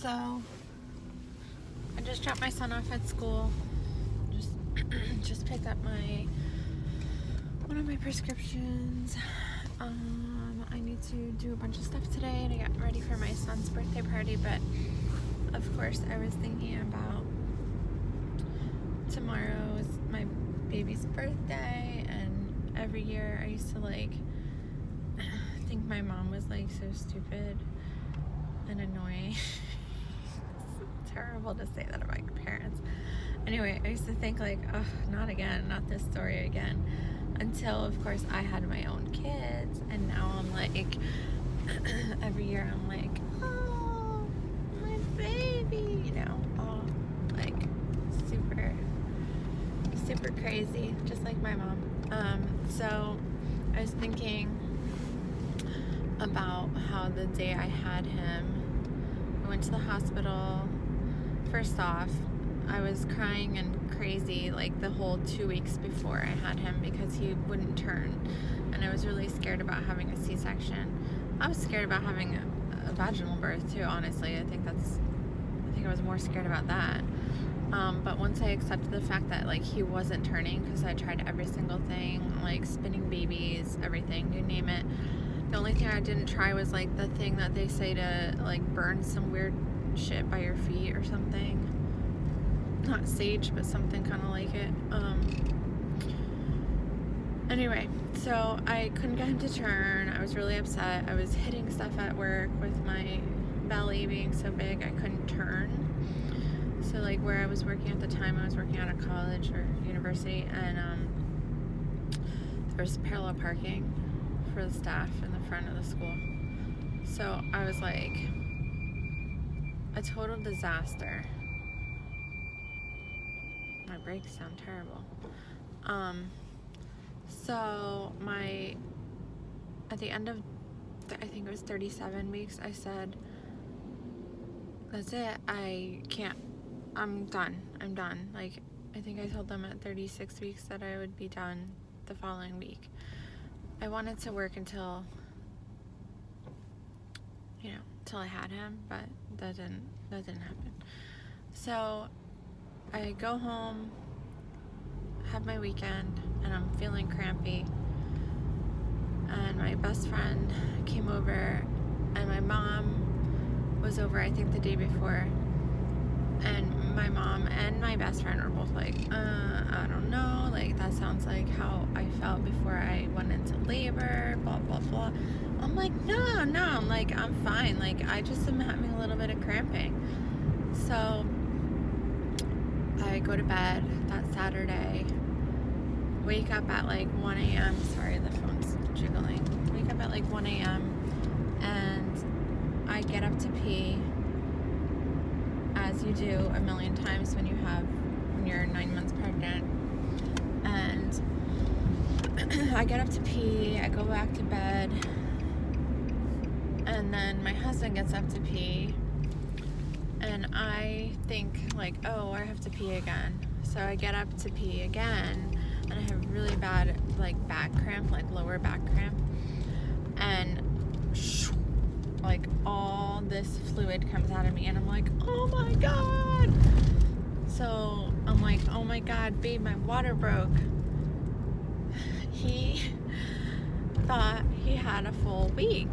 So I just dropped my son off at school. Just picked up one of my prescriptions. I need to do a bunch of stuff today to get ready for my son's birthday party, but of course I was thinking about tomorrow is my baby's birthday, and every year I used to think my mom was so stupid and annoying. It's terrible to say that about your parents. Anyway, I used to think oh, not again, not this story again, until of course I had my own kids, and now I'm every year I'm oh, my baby, all super crazy, just like my mom. So I was thinking about how the day I had him, I went to the hospital. First off, I was crying and crazy the whole 2 weeks before I had him because he wouldn't turn, and I was really scared about having a C-section. I was scared about having a vaginal birth too, honestly. I think I was more scared about that. But once I accepted the fact that he wasn't turning, because I tried every single thing, spinning babies, everything, you name it. The only thing I didn't try was the thing that they say to burn some weird shit by your feet or something. Not sage, but something kind of like it. Anyway, so I couldn't get him to turn. I was really upset. I was hitting stuff at work with my belly being so big I couldn't turn. So where I was working at the time, I was working out of college or university, and there was parallel parking for the staff in the front of the school. So I was a total disaster. My brakes sound terrible. So at the end of, I think it was 37 weeks, I said, that's it, I'm done. I think I told them at 36 weeks that I would be done the following week. I wanted to work until I had him, but that didn't happen. So I go home, have my weekend, and I'm feeling crampy. And my best friend came over, and my mom was over, I think, the day before. And my mom and my best friend were both I don't know, that sounds like how I felt before I went into labor, blah, blah, blah. I'm no, I'm fine. I just am having a little bit of cramping. So I go to bed that Saturday, wake up at 1 a.m. Sorry, the phone's jiggling. Wake up at 1 a.m. and I get up to pee, as you do a million times when you're 9 months pregnant. And I get up to pee, I go back to bed, and then my husband gets up to pee, and I think oh, I have to pee again. So I get up to pee again, and I have really bad back cramp, lower back cramp, and all this fluid comes out of me, and I'm oh my god. So I'm oh my god, babe, my water broke. He thought he had a full week,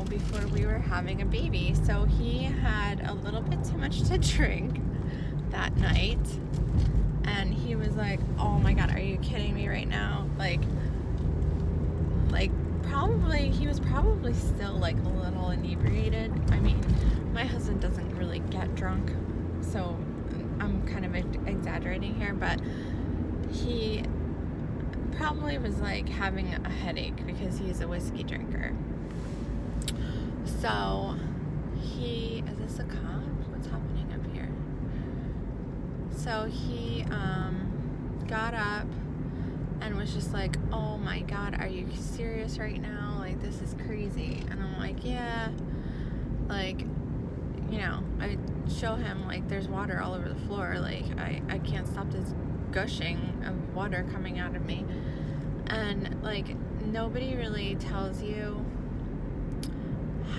before we were having a baby. So he had a little bit too much to drink that night, and he was oh my god, are you kidding me right now? He was probably still a little inebriated. I mean, my husband doesn't really get drunk, so I'm kind of exaggerating here, but he probably was having a headache because he's a whiskey drinker. So is this a cop? What's happening up here? So he got up and was just oh my god, are you serious right now? This is crazy. And I'm yeah. I show him there's water all over the floor. I can't stop this gushing of water coming out of me. And nobody really tells you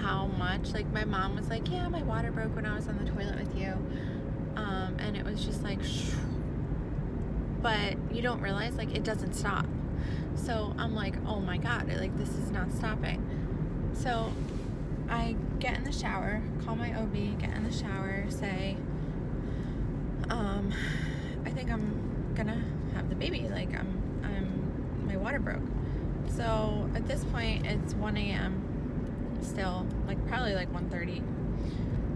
how much, like, my mom was like, yeah, my water broke when I was on the toilet with you. And it was just like, but you don't realize, like, it doesn't stop. So I'm like, oh my God, like, this is not stopping. So I get in the shower, call my OB, get in the shower, say, I think I'm gonna have the baby. Like, my water broke. So at this point, it's 1 a.m. still, like, probably like 1:30.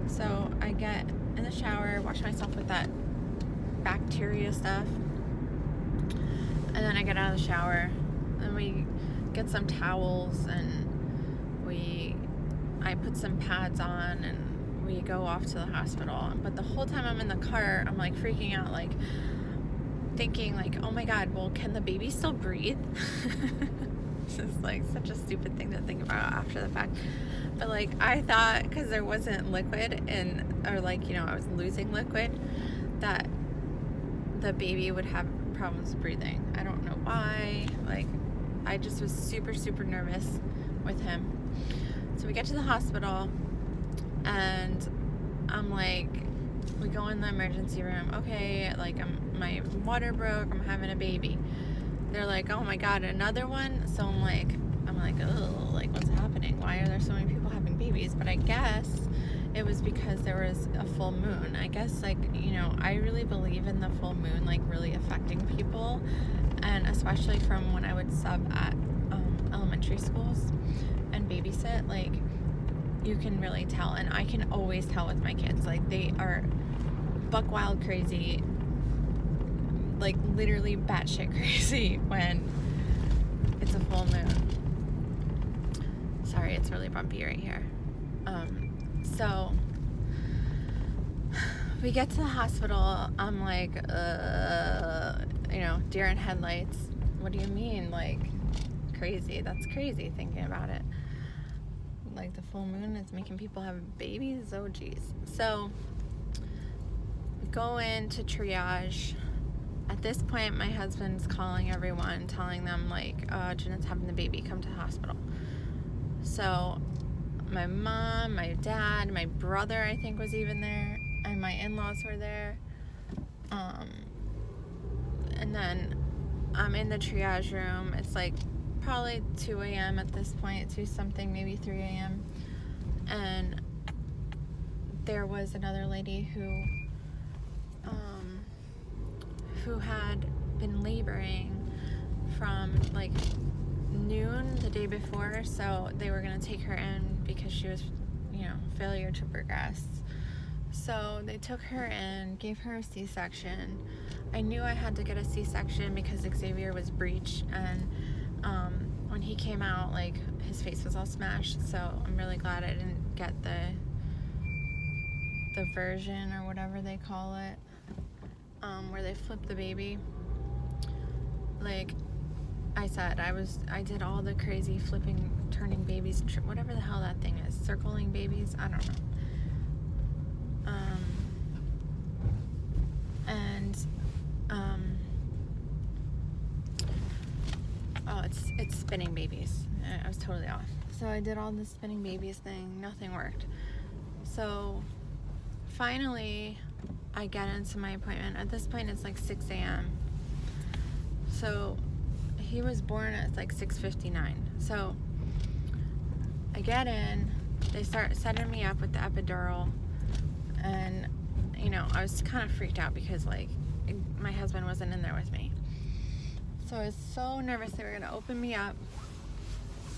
So I get in the shower, wash myself with that bacteria stuff, and then I get out of the shower, and we get some towels, and I put some pads on, and we go off to the hospital. But the whole time I'm in the car, I'm like freaking out, like thinking like, oh my God, well, can the baby still breathe? It's just like such a stupid thing to think about after the fact. But like, I thought, because there wasn't liquid or like, you know, I was losing liquid, that the baby would have problems breathing. I don't know why. Like, I just was super, super nervous with him. So we get to the hospital, and I'm like, we go in the emergency room. Okay, like, my water broke. I'm having a baby. They're like, oh my God, another one? So I'm like, oh, like, what's happening? Why are there so many people having babies? But I guess it was because there was a full moon. I guess, like, you know, I really believe in the full moon, like, really affecting people. And especially from when I would sub at elementary schools and babysit, like, you can really tell. And I can always tell with my kids. Like, they are buck wild crazy, like, literally batshit crazy when it's a full moon. Sorry, it's really bumpy right here. So we get to the hospital. I'm like, you know, deer in headlights. What do you mean? Like, crazy. That's crazy thinking about it. Like, the full moon is making people have babies? Oh, geez. So we go into triage. At this point, my husband's calling everyone, telling them, like, Jeanette's having the baby, come to the hospital. So my mom, my dad, my brother, I think, was even there, and my in-laws were there. And then I'm in the triage room. It's like probably 2 a.m. at this point, 2 something, maybe 3 a.m. And there was another lady who had been laboring from like noon the day before, so they were going to take her in because she was, you know, failure to progress. So they took her in, gave her a C-section. I knew I had to get a C-section because Xavier was breech, and when he came out, like, his face was all smashed, so I'm really glad I didn't get the version or whatever they call it, where they flip the baby. Like I said, I did all the crazy flipping, turning babies, whatever the hell that thing is, circling babies, I don't know. It's spinning babies. I was totally off. So I did all the spinning babies thing, nothing worked. So finally I get into my appointment. At this point it's like 6 a.m. So he was born at like 6:59. So I get in, they start setting me up with the epidural, and you know, I was kind of freaked out because like my husband wasn't in there with me. So I was so nervous they were going to open me up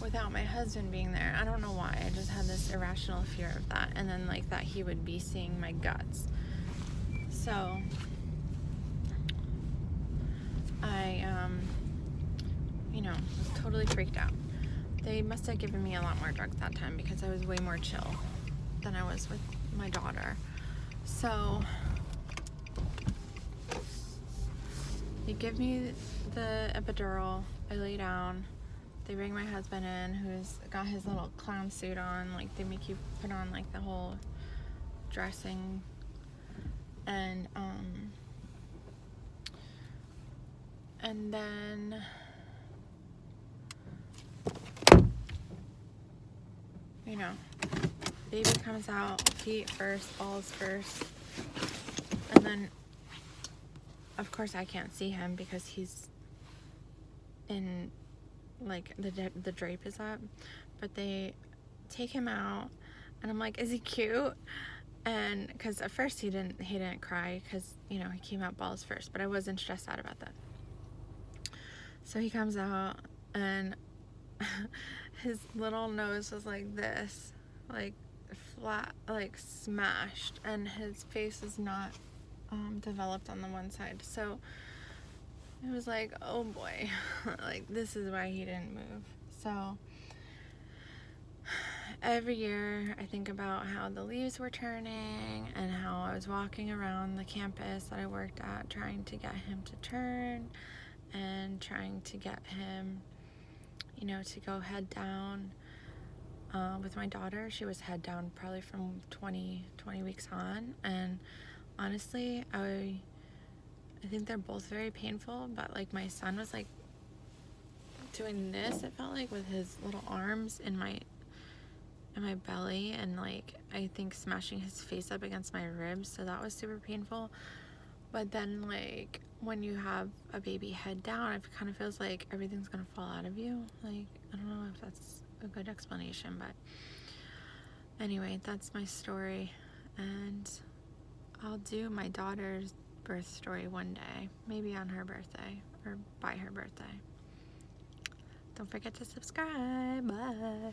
without my husband being there. I don't know why. I just had this irrational fear of that. And then like that he would be seeing my guts. So I, you know, was totally freaked out. They must have given me a lot more drugs that time because I was way more chill than I was with my daughter. So they give me the epidural, I lay down, they bring my husband in, who's got his little clown suit on, like they make you put on like the whole dressing, and then you know, baby comes out, feet first, balls first, and then of course I can't see him because he's in, like, the drape is up, but they take him out and I'm like, is he cute? And because at first he didn't cry because, you know, he came out balls first, but I wasn't stressed out about that. So he comes out and his little nose was like this, like flat, like smashed, and his face is not developed on the one side. So it was like, oh boy, like this is why he didn't move. So every year I think about how the leaves were turning and how I was walking around the campus that I worked at trying to get him to turn and trying to get him, you know, to go head down. With my daughter, she was head down probably from 20 weeks on, and honestly, I think they're both very painful, but like my son was like doing this, it felt like, with his little arms in my belly, and like I think smashing his face up against my ribs, so that was super painful. But then like when you have a baby head down, it kind of feels like everything's gonna fall out of you. Like, I don't know if that's a good explanation, but anyway, that's my story, and I'll do my daughter's birth story one day, maybe on her birthday or by her birthday. Don't forget to subscribe. Bye.